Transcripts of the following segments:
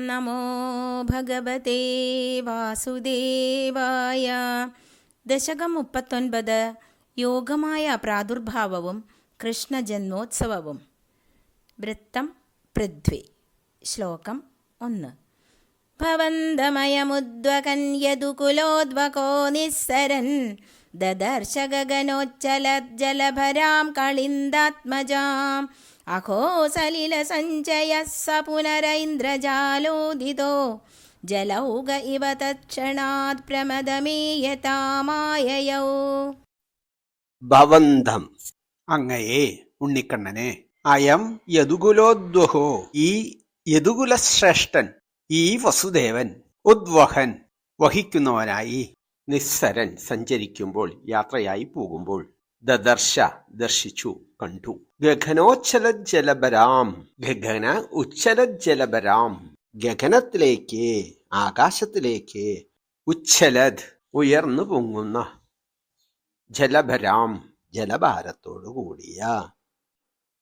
നമോ ഭഗവതേ വാസുദേവായ. ദശകം 39. യോഗമായ പ്രാദുർഭാവവും കൃഷ്ണജന്മോത്സവവും. വൃത്തം പൃഥ്വി. ശ്ലോകം 1. ഭവന്തമയമുദ്വകൻ യദുകുലോദ്വകോ നിസ്സരൻ ദദർശ ഗഗനോജ്ജലജ്ജലഭരാം കളിന്ദാത്മജാം അഹോ സലില സഞ്ജയഃ സ പുനരൈന്ദ്രജാലോദിതോ ജലൗക ഇവ തത്ക്ഷണാത് പ്രമദമീയതാമായയൗ. ഭവന്തം അങ്ങയെ ഉണ്ണിക്കണ്ണനെ. അയം യദുകുലോദ്വഹോ ഈ യദുകുലശ്രേഷ്ഠൻ, ഈ വസുദേവൻ, ഉദ്വഹൻ വഹിക്കുന്നവനായി, നിസ്സരൻ സഞ്ചരിക്കുമ്പോൾ, യാത്രയായി പോകുമ്പോൾ, ദദർശ ദർശിച്ചു, കണ്ടു, ഗഗനോജ്ജലജ്ജലഭരാം ഗഗന ഉജ്ജലജ്ജലഭരാം ഗഗനത്തിലേക്ക്, ആകാശത്തിലേക്ക്, ഉജ്ജലത് ഉയർന്നു പൊങ്ങുന്ന, ജലഭരാം ജലഭാരത്തോടു കൂടിയ,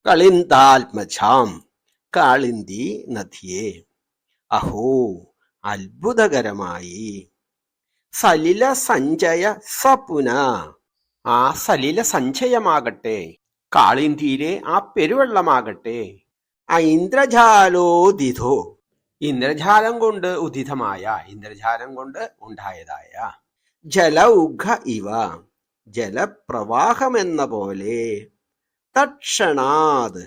കളിന്ദാത്മജാം കാളിന്തി നദിയെ, അഹോ അത്ഭുതകരമായി, സലില സഞ്ചയ സപുന ആ സലില സഞ്ചയമാകട്ടെ, കാളിന്തിയിലെ ആ പെരുവെള്ളമാകട്ടെ, ഐന്ദ്രജാലോദിതോ ഇന്ദ്രജാലം കൊണ്ട് ഉദിതമായ, ഇന്ദ്രജാലം കൊണ്ട് ഉണ്ടായതായ, ജലൗഘ ഇവ ജലപ്രവാഹമെന്ന പോലെ, തക്ഷണാത്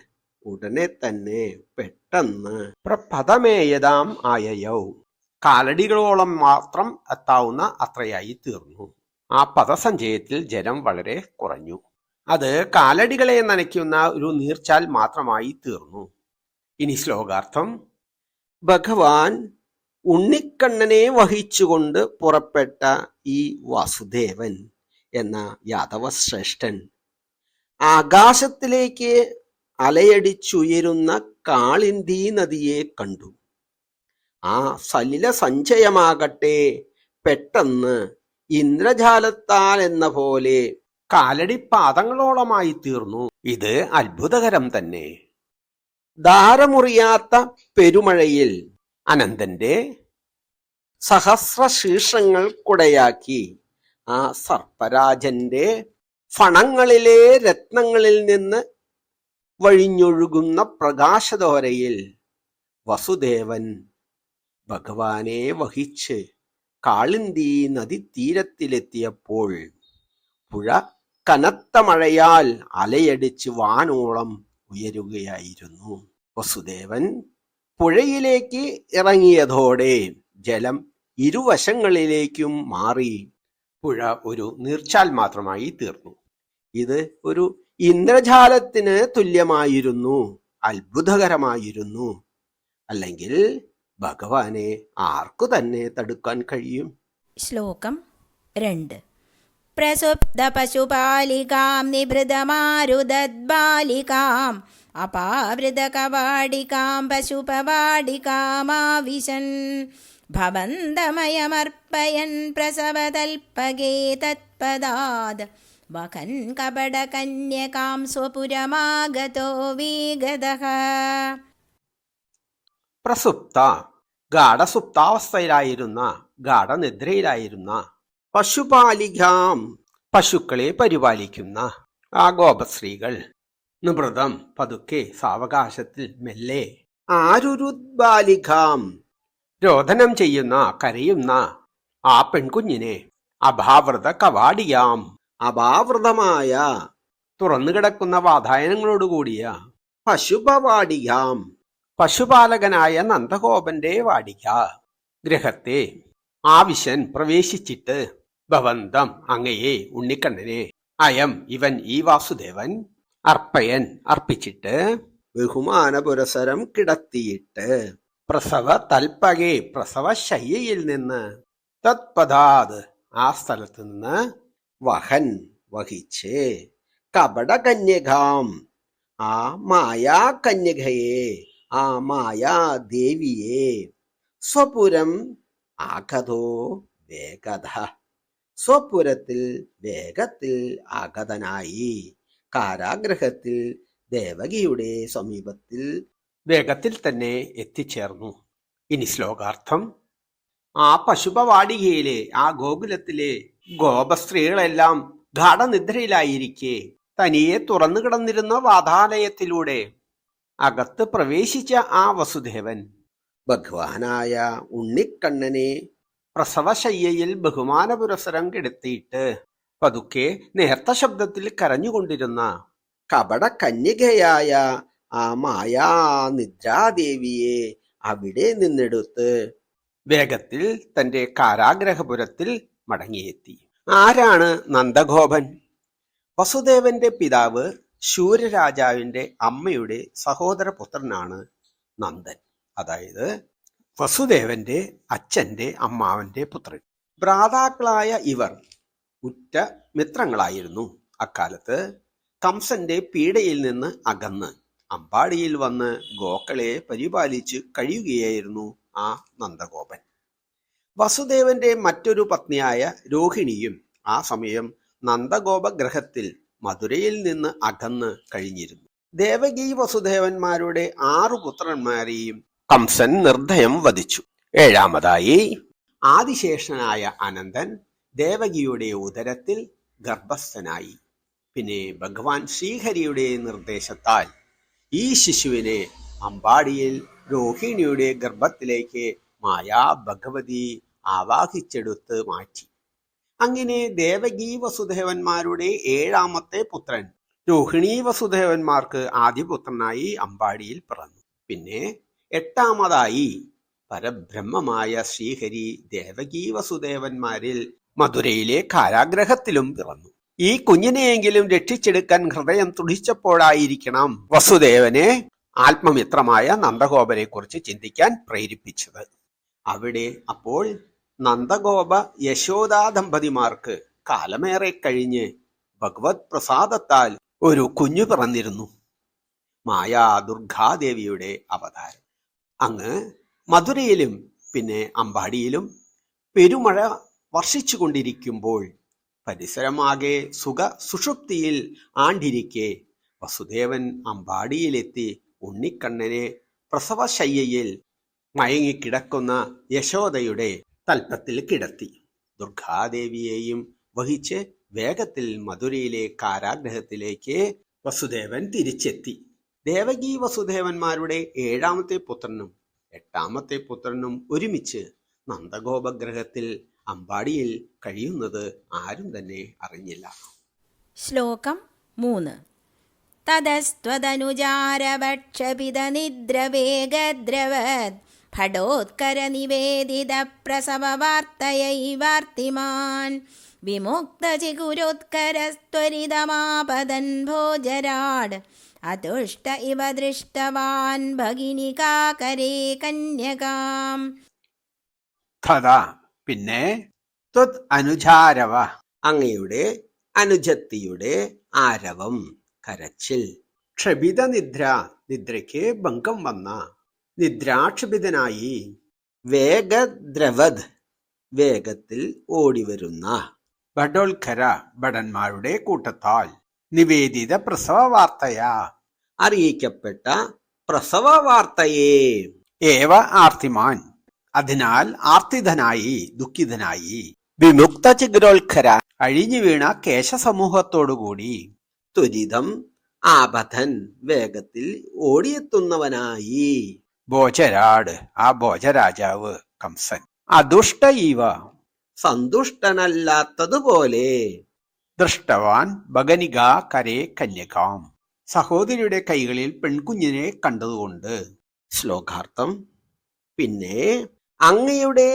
ഉടനെ തന്നെ, പെട്ടെന്ന്, പ്രപദമേയതാം ആയയൗ കാലടികളോളം മാത്രം എത്താവുന്ന അത്രയായി തീർന്നു. ആ പദസഞ്ചയത്തിൽ ജലം വളരെ കുറഞ്ഞു. അത് കാലടികളെ നനയ്ക്കുന്ന ഒരു നീർച്ചാൽ മാത്രമായി തീർന്നു. ഇനി ശ്ലോകാർത്ഥം. ഭഗവാൻ ഉണ്ണിക്കണ്ണനെ വഹിച്ചുകൊണ്ട് പുറപ്പെട്ട ഈ വാസുദേവൻ എന്ന യാദവശ്രേഷ്ഠൻ ആകാശത്തിലേക്ക് അലയടിച്ചുയരുന്ന കാളിന്ദി നദിയെ കണ്ടു. ആ സലില സഞ്ചയമാകട്ടെ പെട്ടെന്ന് ഇന്ദ്രജാലത്താൽ എന്ന പോലെ കാലടിപ്പാദങ്ങളോളമായി തീർന്നു. ഇത് അത്ഭുതകരം തന്നെ. ധാരമുറിയാത്ത പെരുമഴയിൽ അനന്തന്റെ സഹസ്രശീർഷങ്ങൾ കുടയാക്കി ആ സർപ്പരാജന്റെ ഫണങ്ങളിലെ രത്നങ്ങളിൽ നിന്ന് വഴിഞ്ഞൊഴുകുന്ന പ്രകാശധോരയിൽ വസുദേവൻ ഭഗവാനെ വഹിച്ച് കാളിന്തി നദീതീരത്തിലെത്തിയപ്പോൾ പുഴ കനത്ത മഴയാൽ അലയടിച്ച് വാനോളം ഉയരുകയായിരുന്നു. വസുദേവൻ പുഴയിലേക്ക് ഇറങ്ങിയതോടെ ജലം ഇരുവശങ്ങളിലേക്കും മാറി പുഴ ഒരു നീർച്ചാൽ മാത്രമായി തീർന്നു. ഇത് ഒരു ഇന്ദ്രജാലത്തിന് തുല്യമായിരുന്നു, അത്ഭുതകരമായിരുന്നു. അല്ലെങ്കിൽ ഭഗവാനെ ആർക്കു തന്നെ തടുക്കാൻ കഴിയും? ശ്ലോകം 2. പ്രസുപ്ത പശുപാലികാം നിഭൃതമാരുദദ്ബാലികാം അപാവൃത കവാടികാം പശുപവാടികാമാവിശൻ ഭവന്തമയമർപ്പയൻ പ്രസവതൽപകേ തത്പദാത് വഖൻ കപടകന്യകാം സ്വപുരമാഗതോ വീഗതഃ. പ്രസുപ്ത ഗാഢസുപ്താവസ്ഥയിലായിരുന്ന, ഗാഢനിദ്രയിലായിരുന്ന, പശുപാലികാം പശുക്കളെ പരിപാലിക്കുന്ന ആ ഗോപശ്രീകൾ, നിവൃതം പതുക്കെ സാവകാശത്തിൽ മെല്ലെ, ആരുരുദ്ബാലികാം രോദനം ചെയ്യുന്ന, കരയുന്ന ആ പെൺകുഞ്ഞിനെ, അഭാവൃത കവാടിയാം അഭാവൃതമായ തുറന്നുകിടക്കുന്ന വാതായനങ്ങളോടുകൂടിയ, പശുപവാടിയാം പശുപാലകനായ നന്ദഗോപന്റെ വാടിക ഗൃഹത്തെ ആവിശൻ പ്രവേശിച്ചിട്ട്, ഭവന്തം അങ്ങയെ ഉണ്ണിക്കണ്ണനെ, അയം ഇവൻ ഈ വാസുദേവൻ, അർപ്പയൻ അർപ്പിച്ചിട്ട്, ബഹുമാന പുരസരം കിടത്തിയിട്ട്, പ്രസവ തൽപകെ പ്രസവശയ്യയിൽ നിന്ന്, തത്പദാത് ആ സ്ഥലത്ത് നിന്ന്, വഹൻ വഹിച്ച്, കപടകന്യകാം ആ മായാകന്യകയെ, ആ മായാദേവിയെ, സ്വപുരം ആഗതോ വേഗത സ്വപുരത്തിൽ വേഗത്തിൽ ആഗതനായി, കാരാഗ്രഹത്തിൽ ദേവകിയുടെ സമീപത്തിൽ വേഗത്തിൽ തന്നെ എത്തിച്ചേർന്നു. ഇനി ശ്ലോകാർത്ഥം. ആ പശുപവാടികയിലെ, ആ ഗോകുലത്തിലെ ഗോപസ്ത്രീകളെല്ലാം ഗാഠനിദ്രയിലായിരിക്കെ തനിയെ തുറന്നു കിടന്നിരുന്ന വാതാലയത്തിലൂടെ അകത്ത് പ്രവേശിച്ച ആ വസുദേവൻ ഭഗവാനായ ഉണ്ണിക്കണ്ണനെ പ്രസവശയ്യയിൽ ബഹുമാന പുരസരം കിടത്തിയിട്ട് പതുക്കെ നേർത്ത ശബ്ദത്തിൽ കരഞ്ഞുകൊണ്ടിരുന്ന കപട കന്യകയായ ആ മായാ നിദ്രാദേവിയെ അവിടെ നിന്നെടുത്ത് വേഗത്തിൽ തന്റെ കാരാഗ്രഹപുരത്തിൽ മടങ്ങിയെത്തി. ആരാണ് നന്ദഗോപൻ? വസുദേവന്റെ പിതാവ് ശൂരരാജാവിന്റെ അമ്മയുടെ സഹോദരപുത്രനാണ് നന്ദൻ. അതായത് വസുദേവന്റെ അച്ഛന്റെ അമ്മാവന്റെ പുത്രൻ. ഭ്രാതാക്കളായ ഇവർ ഉറ്റ മിത്രങ്ങളായിരുന്നു. അക്കാലത്ത് കംസന്റെ പീഡയിൽ നിന്ന് അകന്ന് അമ്പാടിയിൽ വന്ന് ഗോക്കളെ പരിപാലിച്ച് കഴിയുകയായിരുന്നു ആ നന്ദഗോപൻ. വസുദേവന്റെ മറ്റൊരു പത്നിയായ രോഹിണിയും ആ സമയം നന്ദഗോപഗ്രഹത്തിൽ മധുരയിൽ നിന്ന് അകന്ന് കഴിഞ്ഞിരുന്നു. ദേവകി വസുദേവന്മാരുടെ 6 പുത്രന്മാരെയും കംസൻ നിർദ്ദയം വധിച്ചു. 7ാമതായി ആദിശേഷനായ അനന്തൻ ദേവകിയുടെ ഉദരത്തിൽ ഗർഭസ്ഥനായി. പിന്നെ ഭഗവാൻ ശ്രീഹരിയുടെ നിർദ്ദേശത്താൽ ഈ ശിശുവിനെ അമ്പാടിയിൽ രോഹിണിയുടെ ഗർഭത്തിലേക്ക് മായാ ഭഗവതി ആവാഹിച്ചെടുത്ത് മാറ്റി. അങ്ങനെ ദേവകി വസുദേവന്മാരുടെ 7ാമത്തെ പുത്രൻ രോഹിണി വസുദേവന്മാർക്ക് ആദ്യപുത്രനായി അമ്പാടിയിൽ പിറന്നു. പിന്നെ 8ാമതായി പരബ്രഹ്മമായ ശ്രീഹരി ദേവകി വസുദേവന്മാരിൽ മധുരയിലെ കാരാഗ്രഹത്തിലും പിറന്നു. ഈ കുഞ്ഞിനെയെങ്കിലും രക്ഷിച്ചെടുക്കാൻ ഹൃദയം തുടിച്ചപ്പോഴായിരിക്കണം വസുദേവനെ ആത്മമിത്രമായ നന്ദഗോപനെ കുറിച്ച് ചിന്തിക്കാൻ പ്രേരിപ്പിച്ചത്. അവിടെ അപ്പോൾ നന്ദഗോപ യശോദാ ദമ്പതിമാർക്ക് കാലമേറെ കഴിഞ്ഞ് ഭഗവത് പ്രസാദത്താൽ ഒരു കുഞ്ഞു പിറന്നിരുന്നു. മായാ ദുർഗാദേവിയുടെ അവതാരം. അങ്ങ് മധുരയിലും പിന്നെ അമ്പാടിയിലും പെരുമഴ വർഷിച്ചുകൊണ്ടിരിക്കുമ്പോൾ പരിസരമാകെ സുഖ സുഷുപ്തിയിൽ ആണ്ടിരിക്കെ വസുദേവൻ അമ്പാടിയിലെത്തി ഉണ്ണിക്കണ്ണനെ പ്രസവശയ്യയിൽ മയങ്ങിക്കിടക്കുന്ന യശോദയുടെ തൽപ്പത്തിൽ കിടത്തി. ദുർഗാദേവിയെയും വഹിച്ച് വേഗത്തിൽ മധുരയിലെ കാരാഗ്രഹത്തിലേക്ക് വസുദേവൻ തിരിച്ചെത്തി. ദേവകി വസുദേവന്മാരുടെ 7ാമത്തെ പുത്രനും 8ാമത്തെ പുത്രനും ഒരുമിച്ച് നന്ദഗോപഗ്രഹത്തിൽ അമ്പാടിയിൽ കഴിയുന്നത് ആരും തന്നെ അറിഞ്ഞില്ല. ശ്ലോകം 3. തതസ്ത്വതനുജാരവക്ഷപിതനിദ്രവേഗദ്രവത് ഫടോത്കരനിവേദിത പ്രസവവാർത്തയൈവാർത്തിമാൻ വിമുക്തചികുരോത്കരസ്ത്വരിതമാപതൻ ഭോജരാട് അതുഷ്ട ഇവ ദൃഷ്ടവാൻ ഭഗിനികാകരേ കന്യകാം. പിന്നെ ത്വത് അനുജാരവ, അങ്ങയുടെ അനുജത്തിയുടെ ആരവം, കരച്ചിൽ. ക്ഷപിത നിദ്ര, നിദ്രയ്ക്ക് ഭംഗം വന്ന, നിദ്രാക്ഷപിതനായി. വേഗദ്രവത്, വേഗത്തിൽ ഓടിവരുന്ന. ഭടോത്കര, ഭടന്മാരുടെ കൂട്ടത്താൽ. നിവേദിത പ്രസവ വാർത്തയാ, അറിയിക്കപ്പെട്ട പ്രസവ വാർത്തയെ. ഏവ ആർത്തിമാൻ, അതിനാൽ ആർത്തിതനായി, ദുഃഖിതനായി. വിമുക്ത ചിഗ്രോത്കര, അഴിഞ്ഞു വീണ കേശസമൂഹത്തോടുകൂടി. ത്വരിതം ആപഥൻ, വേഗത്തിൽ ഓടിയെത്തുന്നവനായി. ഭോജരാട്, ആ ഭോജരാജാവ് കംസൻ. അതുഷ്ട ഇവ, സന്തുഷ്ടനല്ലാത്തതുപോലെ. ദൃഷ്ടവാൻ ഭഗനികാ കരേ കന്യകാം, സഹോദരിയുടെ കൈകളിൽ പെൺകുഞ്ഞിനെ കണ്ടതുകൊണ്ട്. ശ്ലോകാർത്ഥം. പിന്നെ അങ്ങയുടെ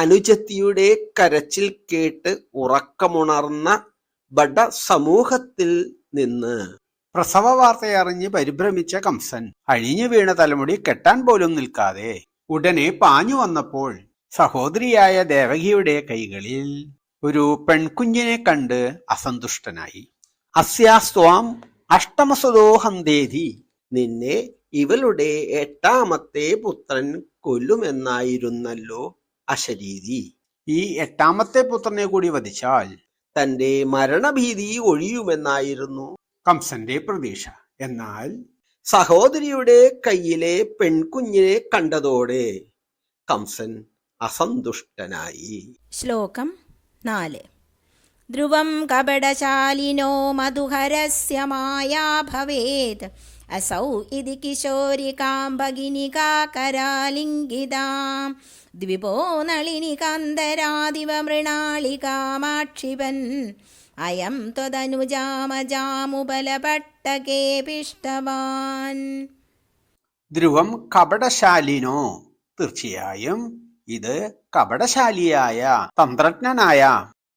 അനുജത്തിയുടെ കരച്ചിൽ കേട്ട് ഉറക്കമുണർന്ന ബഡ സമൂഹത്തിൽ നിന്ന് പ്രസവ വാർത്തയറിഞ്ഞ് പരിഭ്രമിച്ച കംസൻ അഴിഞ്ഞു വീണ തലമുടി കെട്ടാൻ പോലും നിൽക്കാതെ ഉടനെ പാഞ്ഞു വന്നപ്പോൾ സഹോദരിയായ ദേവകിയുടെ കൈകളിൽ ഒരു പെൺകുഞ്ഞിനെ കണ്ട് അസന്തുഷ്ടനായി. അസ്യാസ്ത്വാം അഷ്ടമസുതോഹന്തേതി, നിന്നെ ഇവളുടെ 8ാമത്തെ പുത്രൻ കൊല്ലുമെന്നായിരുന്നല്ലോ അശരീരി. ഈ 8ാമത്തെ പുത്രനെ കൂടി വധിച്ചാൽ തന്റെ മരണഭീതി ഒഴിയുമെന്നായിരുന്നു കംസന്റെ പ്രതീക്ഷ. എന്നാൽ സഹോദരിയുടെ കയ്യിലെ പെൺകുഞ്ഞിനെ കണ്ടതോടെ കംസൻ അസന്തുഷ്ടനായി. ശ്ലോകം 4. ധ്രുവം കപടശാലിനോ മധുഹരസ്യ മായാ ഭവേത് അസൗ ഇതി കിശോരികാം ഭഗിനികാ കരാലിംഗിതാം ദ്വിപോ നളിനികാന്തരാദിവ മൃണാളികാമാക്ഷിപൻ അയം ത്വദനുജാമജാമുബലപട്ടകേ പിഷ്ടവാൻ. ധ്രുവം കപടശാലിനോ, തീർച്ചയായും ഇത് കപടശാലിയായ തന്ത്രജ്ഞനായ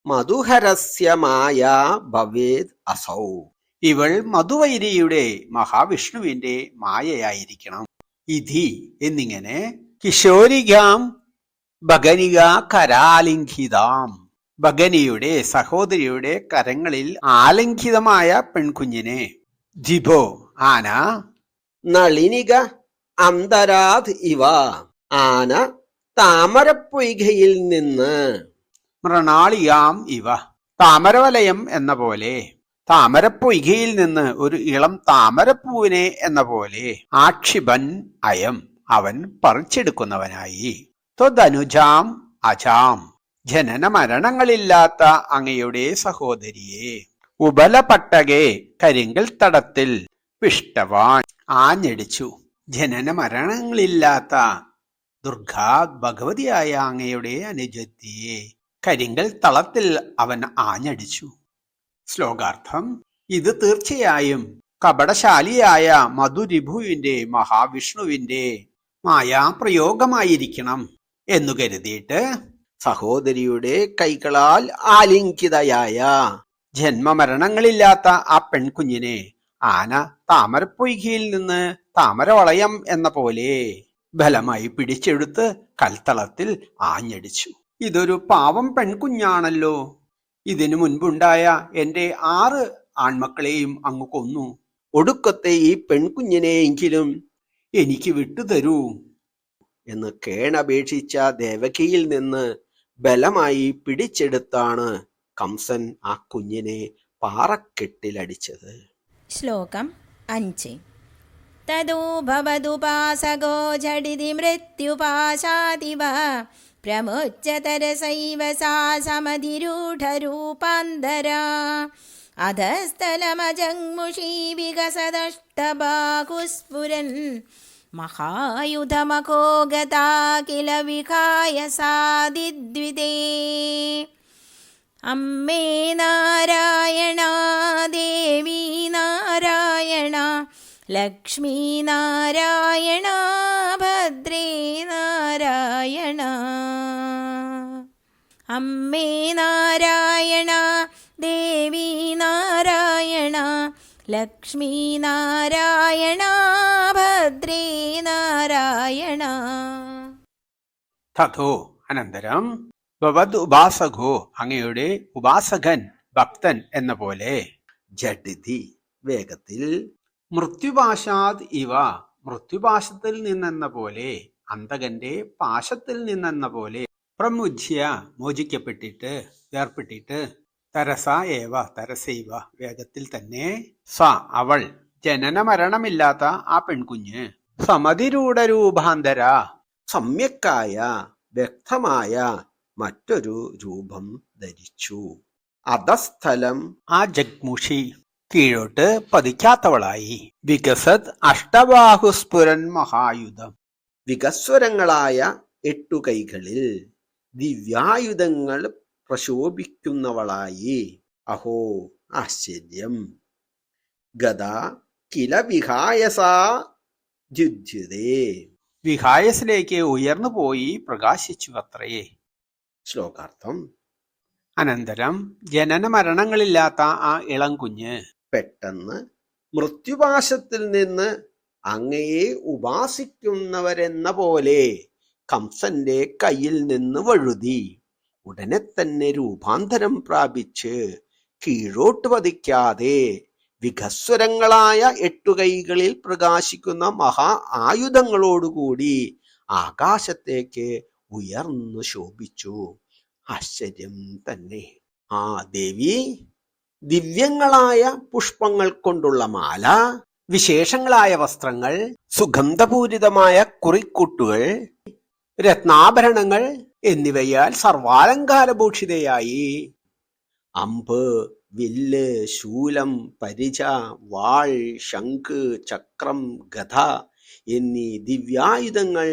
മധുഹരസ്യ മായാ ഭവേത് അസൗ, ഇവൾ മധുവൈരിയുടെ മഹാവിഷ്ണുവിന്റെ മായയായിരിക്കണം. ഇതി എന്നിങ്ങനെ കിശോരികാം ഭഗനിക കരാലിംഗിതാം, ഭഗനിയുടെ സഹോദരിയുടെ കരങ്ങളിൽ ആലിംഗിതമായ പെൺകുഞ്ഞിനെ, ജിഭോ ആന, നളിനിക അന്തരാത് ഇവ ആന താമരപ്പൊയ്കയിൽ നിന്ന്, മൃണാളിയാം ഇവ താമരവലയം എന്ന പോലെ, താമരപ്പൊയ്കയിൽ നിന്ന് ഒരു ഇളം താമരപ്പൂവിനെ എന്ന പോലെ, ആക്ഷിപൻ അയം അവൻ പറിച്ചെടുക്കുന്നവനായി, ത്വദനുജാം അജാം ജനന മരണങ്ങളില്ലാത്ത അങ്ങയുടെ സഹോദരിയെ, ഉബലപട്ടകെ കരിങ്കൽ തടത്തിൽ, പിഷ്ടവാൻ ആഞ്ഞടിച്ചു. ജനന മരണങ്ങളില്ലാത്ത ദുർഗാ ഭഗവതിയായ അങ്ങയുടെ അനുജത്തിയെ കരിങ്കൽ തളത്തിൽ അവൻ ആഞ്ഞടിച്ചു. ശ്ലോകാർത്ഥം: ഇത് തീർച്ചയായും കപടശാലിയായ മധുരിഭുവിന്റെ മഹാവിഷ്ണുവിന്റെ മായാപ്രയോഗമായിരിക്കണം എന്നു കരുതിയിട്ട് സഹോദരിയുടെ കൈകളാൽ ആലിംഗിതയായ ജന്മമരണങ്ങളില്ലാത്ത ആ പെൺകുഞ്ഞിനെ ആന താമരപ്പൊയ്കയിൽ നിന്ന് താമരവളയം എന്ന പോലെ ബലമായി പിടിച്ചെടുത്ത് കൽത്തളത്തിൽ ആഞ്ഞടിച്ചു. ഇതൊരു പാവം പെൺകുഞ്ഞാണല്ലോ. ഇതിനു മുൻപുണ്ടായ എന്റെ 6 ആൺമക്കളെയും അങ്ങ് കൊന്നു. ഒടുക്കത്തെ ഈ പെൺകുഞ്ഞിനെയെങ്കിലും എനിക്ക് വിട്ടുതരൂ എന്ന് കേണപേക്ഷിച്ച ദേവകിയിൽ നിന്ന് ബലമായി പിടിച്ചെടുത്താണ് കംസൻ ആ കുഞ്ഞിനെ പാറക്കെട്ടിലടിച്ചത്. ശ്ലോകം 5. തദോ ഭവദുപാസകോ ജഡിതി മൃത്യുപാശാദിവ പ്രമുച്യതരസൈവ സാ സമധിരൂഢരൂപാന്തരാ അധസ്ഥലമജങ്മുഷീ വികസദഷ്ടബാഹുസ്ഫുരൻ മഹായുധമഖോ ഗതാ കില വിഹായ സാദിദ്വിതേ. അമ്മേ നാരായണ, ദേവി നാരായണ, ലക്ഷ്മീ നാരായണ, ഭദ്രേ നാരായണ. അമ്മേ നാരായണ, ദേവി നാരായണ, ലക്ഷ്മീ നാരായണ, ഭദ്രേ നാരായണ. തഥോ അനന്തരം ഭവദ് ഉപാസകോ അങ്ങയുടെ ഉപാസകൻ ഭക്തൻ എന്ന പോലെ ജഡിതി വേഗത്തിൽ മൃത്യുപാശാത് ഇവ മൃത്യുപാശത്തിൽ നിന്നെന്ന പോലെ അന്തകന്റെ പാശത്തിൽ നിന്നെന്ന പോലെ പ്രമുജ്യ മോചിക്കപ്പെട്ടിട്ട് വേർപ്പെട്ടിട്ട് തരസ ഏവ തരസൈവ വേഗത്തിൽ തന്നെ സ അവൾ ജനന മരണമില്ലാത്ത ആ പെൺകുഞ്ഞ് സമതിരൂഢരൂപാന്തര സമ്യക്കായ വ്യക്തമായ മറ്റൊരു രൂപം ധരിച്ചു. അധസ്ഥലം ആ ജഗ്മുഷി കീഴോട്ട് പതിക്കാത്തവളായി. വികസത് അഷ്ടബാഹുസ്ഫുരൻ മഹായുധം വികസ്വരങ്ങളായ 8 കൈകളിൽ ദിവ്യായുധങ്ങൾ പ്രശോഭിക്കുന്നവളായി. അഹോ ആശ്ചര്യം. ഗദ കില വിഹായസാ ദ്യുദ്യുതേ വിഹായസിലേക്ക് ഉയർന്നു പോയി പ്രകാശിച്ചു അത്രേ. ശ്ലോകാർത്ഥം: അനന്തരം ജനന മരണങ്ങളില്ലാത്ത ആ ഇളം കുഞ്ഞ് പെട്ടെന്ന് മൃത്യുപാശത്തിൽ നിന്ന് അങ്ങയെ ഉപാസിക്കുന്നവരെന്ന പോലെ കംസന്റെ കയ്യിൽ നിന്ന് വഴുതി. ഉടനെ തന്നെ രൂപാന്തരം പ്രാപിച്ച് കീഴോട്ട് പതിക്കാതെ വികസ്വരങ്ങളായ 8 കൈകളിൽ പ്രകാശിക്കുന്ന മഹാ ആയുധങ്ങളോടുകൂടി ആകാശത്തേക്ക് ഉയർന്നു ശോഭിച്ചു. ആശ്ചര്യം തന്നെ. ആ ദേവി ദിവ്യങ്ങളായ പുഷ്പങ്ങൾ കൊണ്ടുള്ള മാല, വിശേഷങ്ങളായ വസ്ത്രങ്ങൾ, സുഗന്ധപൂരിതമായ കുറിക്കൂട്ടുകൾ, രത്നാഭരണങ്ങൾ എന്നിവയാൽ സർവാലങ്കാരഭൂഷിതയായി. അമ്പ്, വില്ല്, ശൂലം, പരിച, വാൾ, ശംഖ്, ചക്രം, ഗദ എന്നീ ദിവ്യായുധങ്ങൾ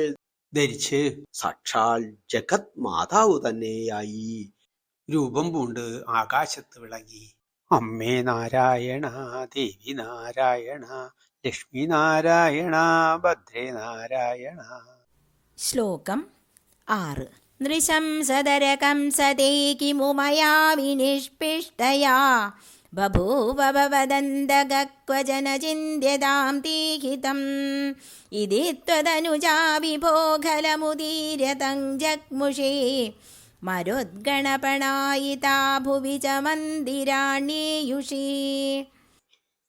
ധരിച്ച് സാക്ഷാൽ ജഗത് മാതാവ് തന്നെയായി രൂപം പൂണ്ട് ആകാശത്ത് വിളങ്ങി. അമ്മേ നാരായണ, ദേവി നാരായണ, ലക്ഷ്മി നാരായണ, ഭദ്രേ നാരായണ. ശ്ലോകം 6. നൃശംസദരകംസതേ കിമു മയാ വിനിഷ്പിഷ്ടയാ ബഭൂവ ഭവദന്തഗക്വജന ചിന്ത്യതാം തീഹിതം ഇതി ത്വദനുജാ വിഭോ ഖലമുദീര്യതം ജഗ്മുഷേ മരുദ്ഗണപണായിതാ ഭുവി ച മന്ദിരാണ്യേയുഷീ.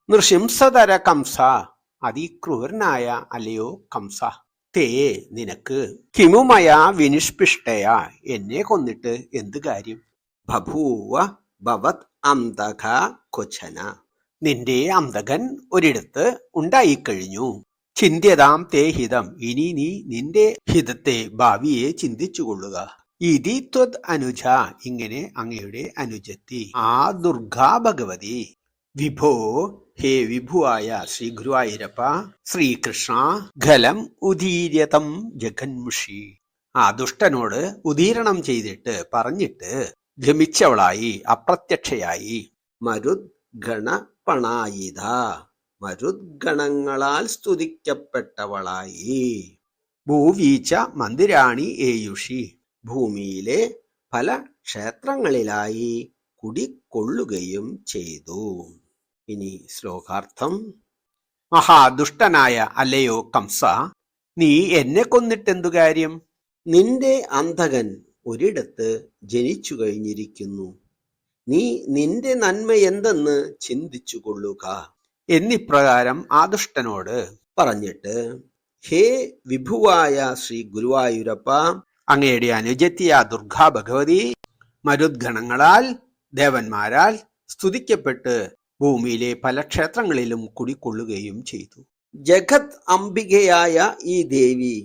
നൃശംസധര കംസ, അതിക്രൂരനായ അല്ലയോ കംസ, തേ നിനക്ക്, കിമുമയ വിനിഷ്പിഷ്ടയ എന്നെ കൊന്നിട്ട് എന്ത് കാര്യം, ബഭൂവ ഭവത് അന്തക ക്വചന നിന്റെ അന്തകൻ ഒരിടത്ത് ഉണ്ടായിക്കഴിഞ്ഞു, ചിന്ത്യതാം തേ ഹിതം ഇനി നീ നിന്റെ ഹിതത്തെ ഭാവിയെ ചിന്തിച്ചുകൊള്ളുക, ഇതി ത്വദ് അനുജ ഇങ്ങനെ അങ്ങയുടെ അനുജത്തി, ആ ദുർഗാ ഭഗവതി, വിഭോ ഹേ വിഭുവായ ശ്രീ ഗുരുവായൂരപ്പ, ശ്രീകൃഷ്ണ, ഖലം ഉദീര്യതം ജഗന്മുഷി ആ ദുഷ്ടനോട് ഉദീരണം ചെയ്തിട്ട് പറഞ്ഞിട്ട് ഗമിച്ചവളായി അപ്രത്യക്ഷയായി. മരുത് ഗണപണായിത മരുദ്ഗണങ്ങളാൽ സ്തുതിക്കപ്പെട്ടവളായി. ഭൂവീച്ച മന്ദിരാണി ഏയുഷി ഭൂമിയിലെ പല ക്ഷേത്രങ്ങളിലായി കുടികൊള്ളുകയും ചെയ്തു. ഇനി ശ്ലോകാർത്ഥം. മഹാദുഷ്ടനായ അല്ലയോ കംസ, നീ എന്നെ കൊന്നിട്ടെന്തു കാര്യം, നിന്റെ അന്തകൻ ഒരിടത്ത് ജനിച്ചു കഴിഞ്ഞിരിക്കുന്നു, നീ നിന്റെ നന്മ എന്തെന്ന് ചിന്തിച്ചു കൊള്ളുക എന്നിപ്രകാരം ആ ദുഷ്ടനോട് പറഞ്ഞിട്ട്, ഹേ വിഭുവായ ശ്രീ ഗുരുവായൂരപ്പ, അങ്ങയുടെ അനുജത്തിയ ദുർഗാ ഭഗവതി മരുദ്ഗണങ്ങളാൽ ദേവന്മാരാൽ സ്തുതിക്കപ്പെട്ട് ഭൂമിയിലെ പല ക്ഷേത്രങ്ങളിലും കുടികൊള്ളുകയും ചെയ്തു. ജഗത് അംബികയായ ഈ ദേവി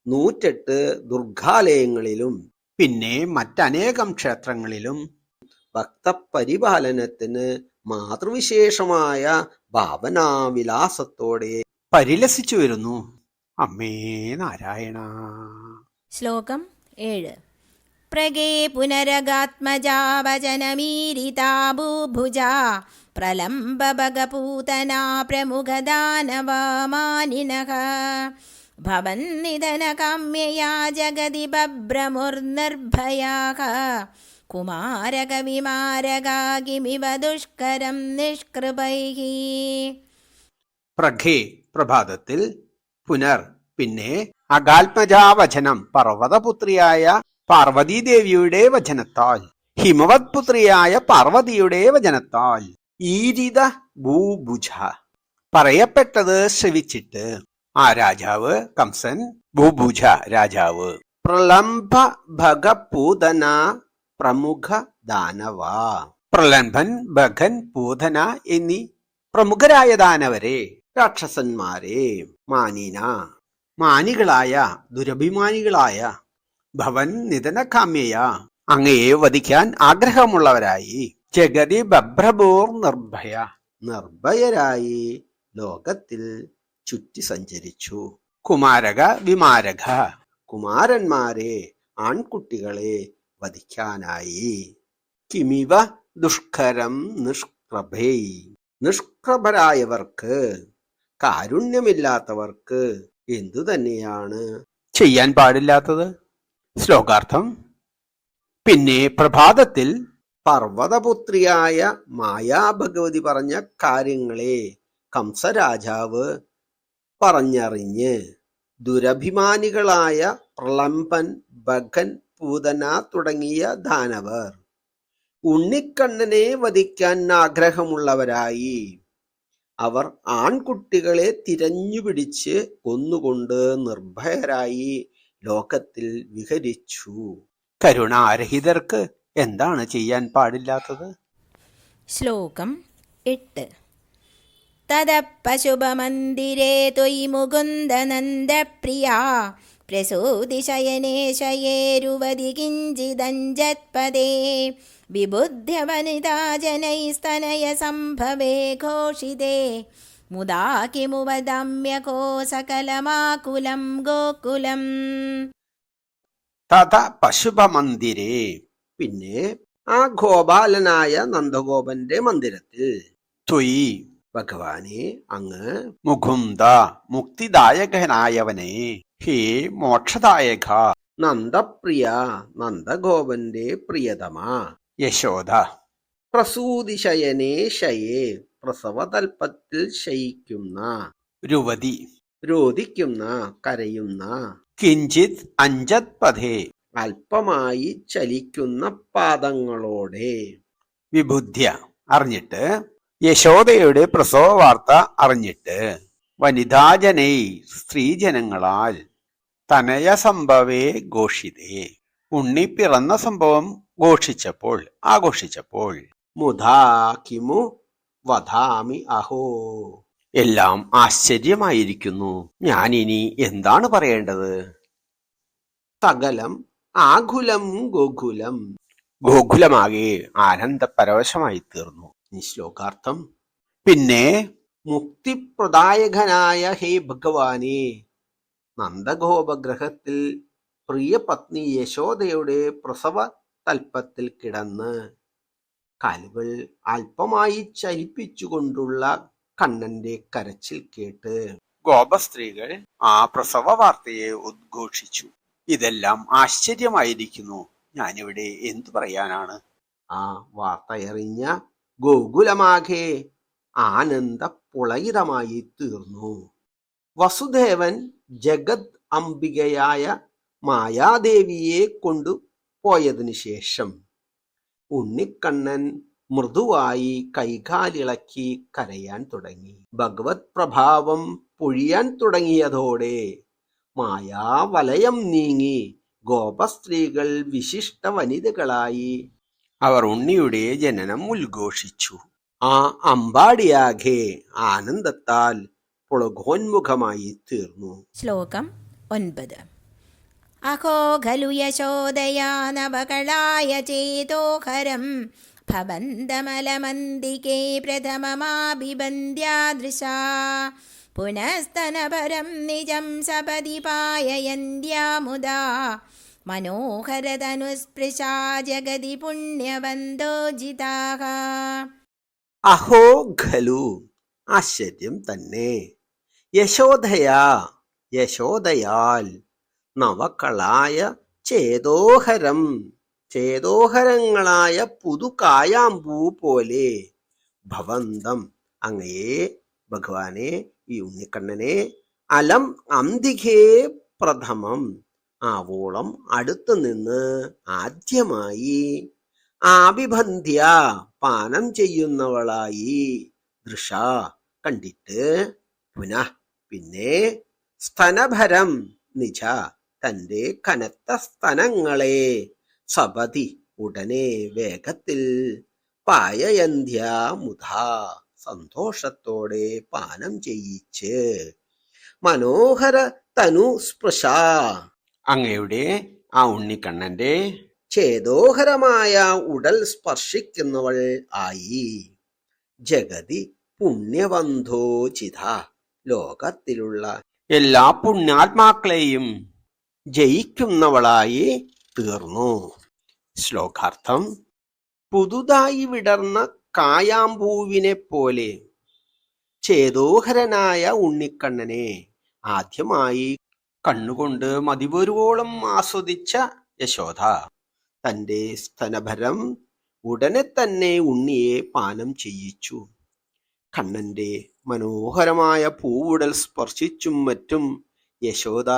108 ദുർഗാലയങ്ങളിലും പിന്നെ മറ്റനേകം ക്ഷേത്രങ്ങളിലും ഭക്തപരിപാലനത്തിന് മാതൃവിശേഷമായ ഭാവനാവിലാസത്തോടെ പരിലസിച്ചു വരുന്നു. അമ്മേ നാരായണ. ശ്ലോകം 7. പ്രഗേ പുനരഗാത്മജാ വചനമീരിതാ ഭൂഭുജാ പ്രലംബഭഗപൂതനാ പ്രമുഖദാനവമാനിനഃ ഭവന്നിധനകാമ്യയാ ജഗതി ബഭ്രമുർനിർഭയാഃ കുമാരകവിമാരകാ കിമിവ ദുഷ്കരം നിഷ്കൃപൈഃ. പ്രഘേ പ്രഭാതത്തിൽ, പുനർ പിന്നെ, അകാൽമജാവചനം പർവ്വതപുത്രിയായ പാർവതീദേവിയുടെ വചനത്താൽ, ഹിമവത് പുത്രിയായ പാർവതിയുടെ വചനത്താൽ, ഈരിത ഭൂഭുജ പറയപ്പെട്ടത് ശ്രവിച്ചിട്ട് ആ രാജാവ് കംസൻ, ഭൂഭുജ രാജാവ്, പ്രലംബ ഭഗപൂതന പ്രമുഖ ദാനവ പ്രലംബൻ, ഭഗൻ, പൂതന എന്നീ പ്രമുഖരായ ദാനവരെ, രാക്ഷസന്മാരെ, മാനികളായ ദുരഭിമാനികളായ, ഭവൻ നിധനകാമ്യയ അങ്ങയെ വധിക്കാൻ ആഗ്രഹമുള്ളവരായി, ജഗതി ബഭ്രഭൂർ നിർഭയ നിർഭയരായി ലോകത്തിൽ ചുറ്റി സഞ്ചരിച്ചു. കുമാരക വിമാരക കുമാരന്മാരെ, ആൺകുട്ടികളെ വധിക്കാനായി. കിമിവ ദുഷ്കരം നിഷ്കൃഭൈ നിഷ്കൃഭരായവർക്ക്, കാരുണ്യമില്ലാത്തവർക്ക് എന്തു തന്നെയാണ് ചെയ്യാൻ പാടില്ലാത്തത്. ശ്ലോകാർത്ഥം. പിന്നെ പ്രഭാതത്തിൽ പർവ്വതപുത്രിയായ മായാഭഗവതി പറഞ്ഞ കാര്യങ്ങളെ കംസരാജാവ് പറഞ്ഞറിഞ്ഞ് ദുരഭിമാനികളായ പ്രലംബൻ, ഭഗൻ, പൂതന തുടങ്ങിയ ദാനവർ ഉണ്ണിക്കണ്ണനെ വധിക്കാൻ ആഗ്രഹമുള്ളവരായി. അവർ ആൺകുട്ടികളെ തിരഞ്ഞുപിടിച്ച് കൊന്നുകൊണ്ട് നിർഭയരായി ലോകത്തിൽ വിഹരിച്ചു. കരുണാരഹിതർക്ക് എന്താണ് ചെയ്യാൻ പാടില്ലാത്തത്? ശ്ലോകം 8. തദഃ പശുപമന്ദിരേ ത്വയി മുകുന്ദനന്ദപ്രിയാ പ്രസൂതിശയനേ ശയേരുവതി കിഞ്ചിദഞ്ജത്പദേ വിബുദ്ധ്യവനിതാ ജനൈസ്തനയ സംഭവേ ഘോഷിതേ മുദാ കിമു വദമ്യകോ സകലമാകുലം ഗോകുലം. തഥ പശുപമന്ദിരേ, പിന്നെ ആ ഗോപാലനായ നന്ദഗോപന്റെ മന്ദിരത്തിൽ, ത്വയി ഭഗവാനെ, അങ്ങ്, മുകുന്ദ മുക്തിദായകനായവനെ, ഹേ മോക്ഷദായക, നന്ദപ്രിയ നന്ദഗോപന്റെ പ്രിയതമ, യശോദ, പ്രസൂതിശയനേ ശയേ പ്രസവതൽപ്പത്തിൽ ശയിക്കുന്ന, രുവതി രോദിക്കുന്ന കരയുന്ന, കിഞ്ചിത് അഞ്ജത്പഥേ അല്പമായി ചലിക്കുന്ന പാദങ്ങളോടെ, വിബുദ്ധ്യ അറിഞ്ഞിട്ട്, യശോദയുടെ പ്രസവ വാർത്ത അറിഞ്ഞിട്ട്, വനിതാജനൈ സ്ത്രീജനങ്ങളാൽ, തനയ സംഭവേ ഘോഷിതേ ഉണ്ണി പിറന്ന സംഭവം ആഘോഷിച്ചപ്പോൾ, മുധാ കിമു വധാമി അഹോ എല്ലാം ആശ്ചര്യമായിരിക്കുന്നു, ഞാനിനി എന്താണ് പറയേണ്ടത്? സകലം ആകുലം ഗോകുലം, ഗോകുലമാകെ ആനന്ദപരവശമായി തീർന്നു. ശ്ലോകാർത്ഥം. പിന്നെ മുക്തിപ്രദായകനായ ഹേ ഭഗവാനെ, നന്ദഗോപഗ്രഹത്തിൽ പ്രിയ പത്നി യശോദയുടെ പ്രസവ തൽപ്പത്തിൽ കിടന്ന് കാലുകൾ അല്പമായി ചലിപ്പിച്ചുകൊണ്ടുള്ള കണ്ണന്റെ കരച്ചിൽ കേട്ട് ഗോപസ്ത്രീകൾ ആ പ്രസവ വാർത്തയെ ഉദ്ഘോഷിച്ചു. ഇതെല്ലാം ആശ്ചര്യമായിരിക്കുന്നു, ഞാനിവിടെ എന്തു പറയാനാണ്? ആ വാർത്തയറിഞ്ഞ ഗോകുലമാകെ ആനന്ദ പുളയിതമായി തീർന്നു. വസുദേവൻ ജഗത് അംബികയായ മായാദേവിയെ കൊണ്ടുപോയതിനു ശേഷം ഉണ്ണിക്കണ്ണൻ മൃദുവായി കൈകാലിളക്കി കരയാൻ തുടങ്ങി. ഭഗവത് പ്രഭാവം പൊഴിയാൻ തുടങ്ങിയതോടെ മായാവലയം നീങ്ങി ഗോപസ്ത്രീകൾ വിശിഷ്ട വനിതകളായി. അവർ ഉണ്ണിയുടെ ജനനം ഉദ്ഘോഷിച്ചു. ആ അമ്പാടിയാകെ ആനന്ദത്താൽ പുളകോന്മുഖമായി തീർന്നു. ശ്ലോകം 9. അഹോ ഖലു യശോദയാ നവകളായ ചേതോഹരം ഭവന്തമലമന്തികേ പ്രഥമമാഭിബന്ധ്യാദൃശാ പുനസ്തനപരം നിജം സപദി പായയന്ത്യാ മുദാ മനോഹരതനുസ്പൃശാ ജഗതി പുണ്യവന്തോ ജിതാഃ. അഹോ ഖലു, ആശ്ചര്യം തന്നെ, യശോദയാൽ നവകളായ ചേതോഹരങ്ങളായ പുതുകായാമ്പൂ പോലെ ഭവന്തം അങ്ങയെ ഭഗവാനെ, ഈ ഉണ്ണിക്കണ്ണനെ, അലം അന്തികേ പ്രഥമം ആവോളം അടുത്തു നിന്ന് ആദ്യമായി, ആഭിബന്ധ്യ പാനം ചെയ്യുന്നവളായി, ദൃശ കണ്ടിട്ട്, പുനഃ പിന്നെ, സ്തനഭരം നിജ തന്റെ കനത്ത സ്തനങ്ങളെ, സപതി ഉടനെ വേഗത്തിൽ, പായയന്ധ്യ മുധാ സന്തോഷത്തോടെ പാനം ചെയ്യിച്ച്, മനോഹര തനു സ്പൃശ അങ്ങയുടെ ആ ഉണ്ണിക്കണ്ണന്റെ ചേതോഹരമായ ഉടൽ സ്പർശിക്കുന്നവൾ ആയി, ജഗതി പുണ്യവന്ധോചിത ലോകത്തിലുള്ള എല്ലാ പുണ്യാത്മാക്കളെയും ജയിക്കുന്നവളായി തീർന്നു. ശ്ലോകാർത്ഥം. പുതുതായി വിടർന്ന കായാമ്പൂവിനെ പോലെ ചേതോഹരനായ ഉണ്ണിക്കണ്ണനെ ആദ്യമായി കണ്ണുകൊണ്ട് മതിവരുവോളം ആസ്വദിച്ച യശോദ തന്റെ സ്തനഭരം ഉടനെ തന്നെ ഉണ്ണിയെ പാനം ചെയ്യിച്ചു. കണ്ണന്റെ മനോഹരമായ പൂവുടൽ സ്പർശിച്ചും മറ്റും യശോദ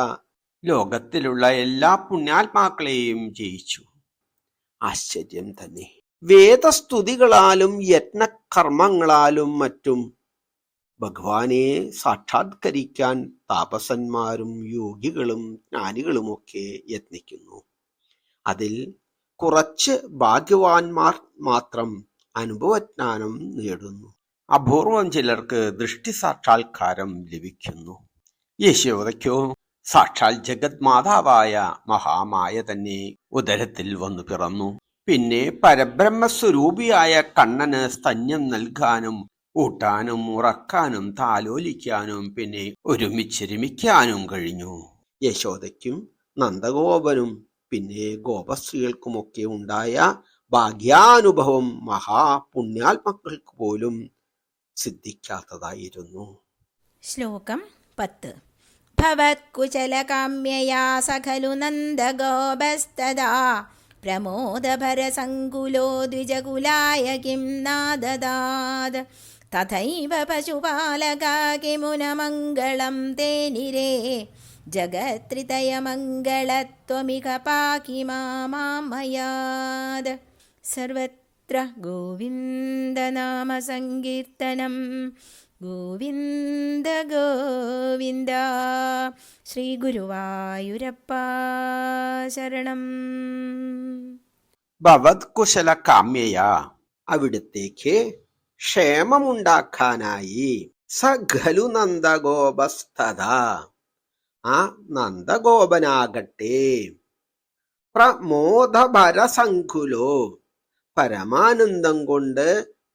ലോകത്തിലുള്ള എല്ലാ പുണ്യാത്മാക്കളെയും ജയിച്ചു. ആശ്ചര്യം തന്നെ. വേദസ്തുതികളാലും യജ്ഞകർമ്മങ്ങളാലും മറ്റും ഭഗവാനെ സാക്ഷാത്കരിക്കാൻ താപസന്മാരും യോഗികളും ജ്ഞാനികളുമൊക്കെ യത്നിക്കുന്നു. അതിൽ കുറച്ച് ഭാഗ്യവാന്മാർ മാത്രം അനുഭവജ്ഞാനം നേടുന്നു. അപൂർവം ചിലർക്ക് ദൃഷ്ടി സാക്ഷാത്കാരം ലഭിക്കുന്നു. യശോദയ്ക്കോ സാക്ഷാൽ ജഗത് മാതാവായ മഹാമായ തന്നെ ഉദരത്തിൽ വന്നു പിറന്നു. പിന്നെ പരബ്രഹ്മസ്വരൂപിയായ കണ്ണന് സ്തന്യം നൽകാനും ഊട്ടാനും ഉറക്കാനും താലോലിക്കാനും പിന്നെ ഒരുമിച്ച് രമിക്കാനും കഴിഞ്ഞു. യശോദയ്ക്കും നന്ദഗോപനും പിന്നെ ഗോപസ്ത്രീകൾക്കുമൊക്കെ ഉണ്ടായ ഭാഗ്യാനുഭവം മഹാപുണ്യാത്മക്കൾക്ക് പോലും സിദ്ധിക്കാത്തതായിരുന്നു. ശ്ലോകം 10. ഭവത്കുശലകാമ്യയാ സഖലു നന്ദഗോപസ്തദാ പ്രമോദഭരസങ്കുലോ ദ്വിജകുലായ കിം നാദദാത് തഥൈവ പശുപാലകാ കിമുന മംഗളം തേനിരേ ജഗത്രിതയമംഗളത്വമിക പാകി മാമയാത്. സർവത്ര ഗോവിന്ദനാമ സങ്കീർത്തനം. ഗോവിന്ദ ഗോവിന്ദ. ശ്രീ ഗുരുവായൂരപ്പ ശരണം. ഭവത്കുശല കാമ്യയ, അവിടത്തേക്ക് ക്ഷേമമുണ്ടാക്കാനായി സഖലു നന്ദഗോപസ്തദ, ആ നന്ദഗോപനാകട്ടെ പ്രമോദഭരസങ്കുലോ, പരമാനന്ദം കൊണ്ട്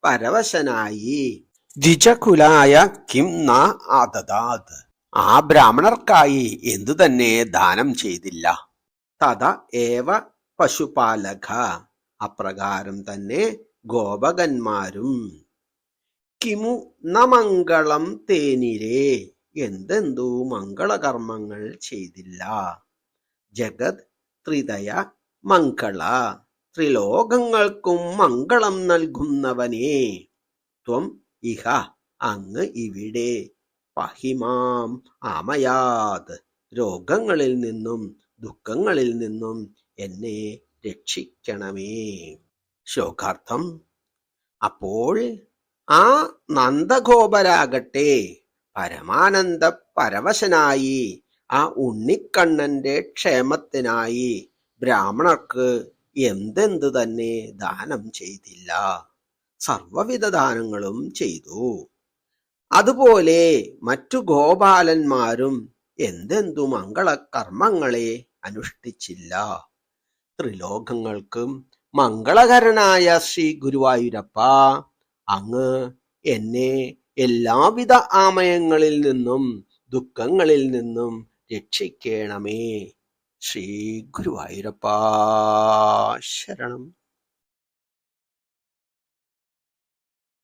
പരവശനായി ദ്വിജകുലായ കിം ന ആദദാത്, ആ ബ്രാഹ്മണർക്കായി എന്തു തന്നെ ദാനം ചെയ്തില്ല. തഥ ഏവ പശുപാലക, അപ്രകാരം തന്നെ ഗോപകന്മാരും കിമു ന മംഗളം തേനിരേ, എന്തെന്തു മംഗളകർമ്മങ്ങൾ ചെയ്തില്ല. ജഗത് ത്രിതയ മംഗള, ത്രിലോകങ്ങൾക്കും മംഗളം നൽകുന്നവനേ, ത്വം ഇഹ, അങ്ങ് ഇവിടെ, പഹിമാം ആമയാത്, രോഗങ്ങളിൽ നിന്നും ദുഃഖങ്ങളിൽ നിന്നും എന്നെ രക്ഷിക്കണമേ. ശ്ലോകാർത്ഥം. അപ്പോൾ ആ നന്ദഗോപരാകട്ടെ പരമാനന്ദ പരവശനായി ആ ഉണ്ണിക്കണ്ണന്റെ ക്ഷേമത്തിനായി ബ്രാഹ്മണർക്ക് എന്തെന്തു തന്നെ ദാനം ചെയ്തില്ല, സർവവിധ ദാനങ്ങളും ചെയ്തു. അതുപോലെ മറ്റു ഗോപാലന്മാരും എന്തെന്തു മംഗളകർമ്മങ്ങളെ അനുഷ്ഠിച്ചില്ല. ത്രിലോകങ്ങൾക്കും മംഗളകരനായ ശ്രീ ഗുരുവായൂരപ്പ, അങ്ങ് എന്നെ എല്ലാവിധ ആമയങ്ങളിൽ നിന്നും ദുഃഖങ്ങളിൽ നിന്നും രക്ഷിക്കണമേ. ശ്രീ ഗുരുവായൂരപ്പ ശരണം.